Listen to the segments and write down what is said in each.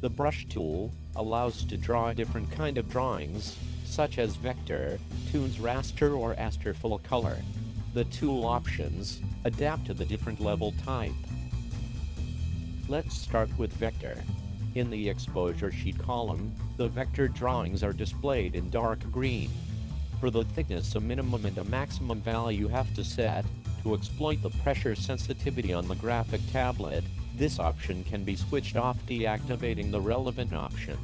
The brush tool allows to draw a different kind of drawings, such as vector, toons raster or raster full color. The tool options adapt to the different level type. Let's start with vector. In the exposure sheet column, the vector drawings are displayed in dark green. For the thickness, a minimum and a maximum value have to set. To exploit the pressure sensitivity on the graphic tablet, this option can be switched off, deactivating the relevant option.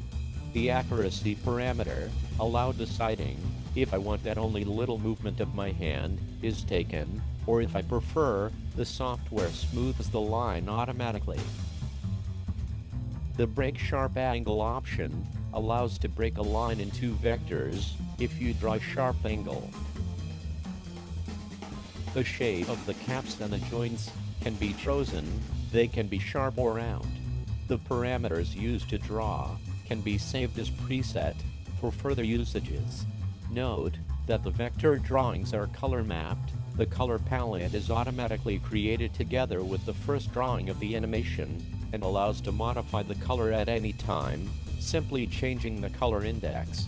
The accuracy parameter allow deciding if I want that only little movement of my hand is taken, or if I prefer the software smooths the line automatically. The break sharp angle option allows to break a line in two vectors if you draw sharp angle. The shape of the caps and the joints can be chosen. They can be sharp or round. The parameters used to draw can be saved as preset for further usages. Note that the vector drawings are color mapped. The color palette is automatically created together with the first drawing of the animation and allows to modify the color at any time, simply changing the color index.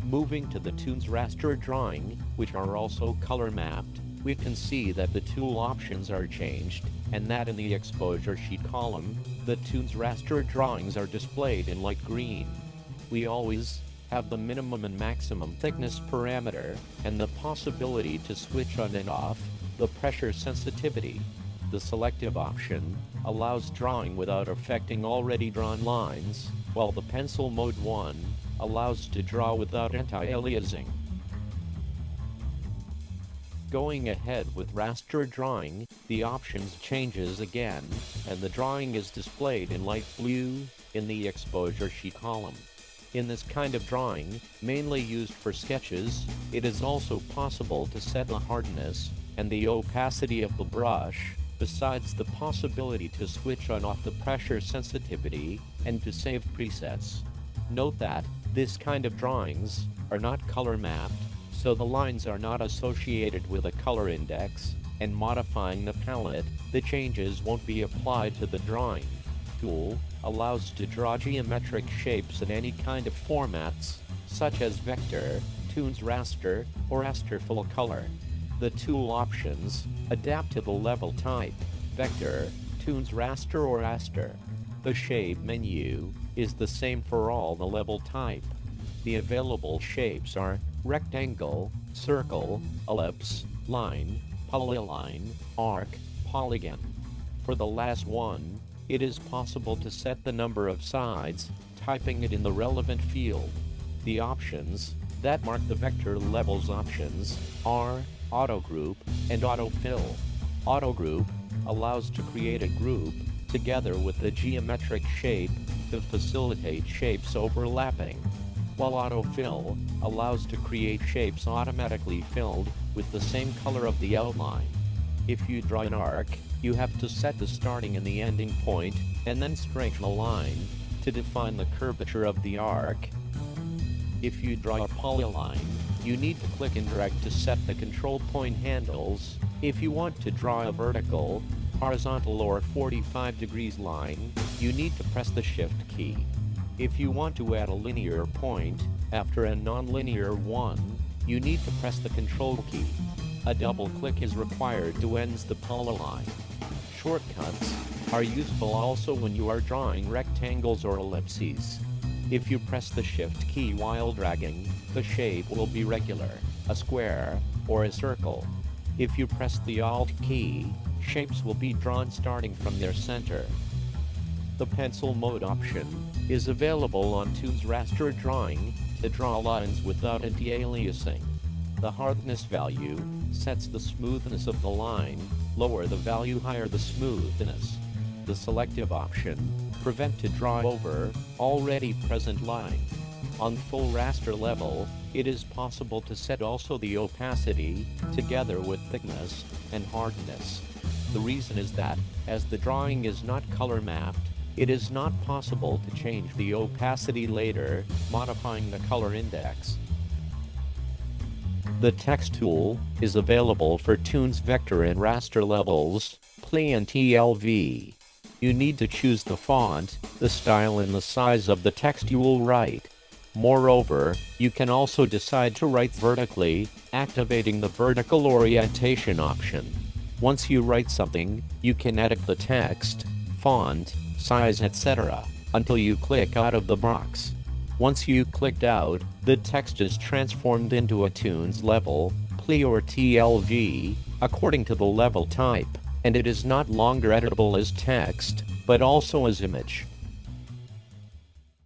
Moving to the toons raster drawing, which are also color mapped, we can see that the tool options are changed, and that in the exposure sheet column, the toons raster drawings are displayed in light green. We always have the minimum and maximum thickness parameter, and the possibility to switch on and off the pressure sensitivity. The selective option allows drawing without affecting already drawn lines, while the pencil mode 1 allows to draw without anti-aliasing. Going ahead with raster drawing, the options changes again, and the drawing is displayed in light blue in the exposure sheet column. In this kind of drawing, mainly used for sketches, it is also possible to set the hardness and the opacity of the brush, besides the possibility to switch on off the pressure sensitivity and to save presets. Note that this kind of drawings are not color mapped, so the lines are not associated with a color index, and modifying the palette, the changes won't be applied to the drawing. Tool allows to draw geometric shapes in any kind of formats, such as vector, toons raster, or raster full color. The tool options adapt to the level type, vector, toons raster or raster. The shape menu is the same for all the level type. The available shapes are rectangle, circle, ellipse, line, polyline, arc, polygon. For the last one, it is possible to set the number of sides, typing it in the relevant field. The options that mark the vector levels options are Autogroup and Autofill. Autogroup allows to create a group together with the geometric shape to facilitate shapes overlapping, while Autofill allows to create shapes automatically filled with the same color of the outline. If you draw an arc, you have to set the starting and the ending point, and then straighten a line to define the curvature of the arc. If you draw a polyline, you need to click and drag to set the control point handles. If you want to draw a vertical, horizontal or 45 degrees line, you need to press the Shift key. If you want to add a linear point after a non-linear one, you need to press the Control key. A double click is required to end the polyline. Shortcuts are useful also when you are drawing rectangles or ellipses. If you press the Shift key while dragging, the shape will be regular, a square, or a circle. If you press the Alt key, shapes will be drawn starting from their center. The pencil mode option is available on toons raster drawing to draw lines without anti-aliasing. The hardness value sets the smoothness of the line, lower the value, higher the smoothness. The selective option prevent to draw over already present line. On full raster level, it is possible to set also the opacity together with thickness and hardness. The reason is that, as the drawing is not color mapped, it is not possible to change the opacity later, modifying the color index. The text tool is available for toons vector and raster levels, PLY and TLV. You need to choose the font, the style and the size of the text you will write. Moreover, you can also decide to write vertically, activating the vertical orientation option. Once you write something, you can edit the text, font, size, etc. until you click out of the box. Once you clicked out, the text is transformed into a Toonz level, PLE or TLV, according to the level type, and it is not longer editable as text, but also as image.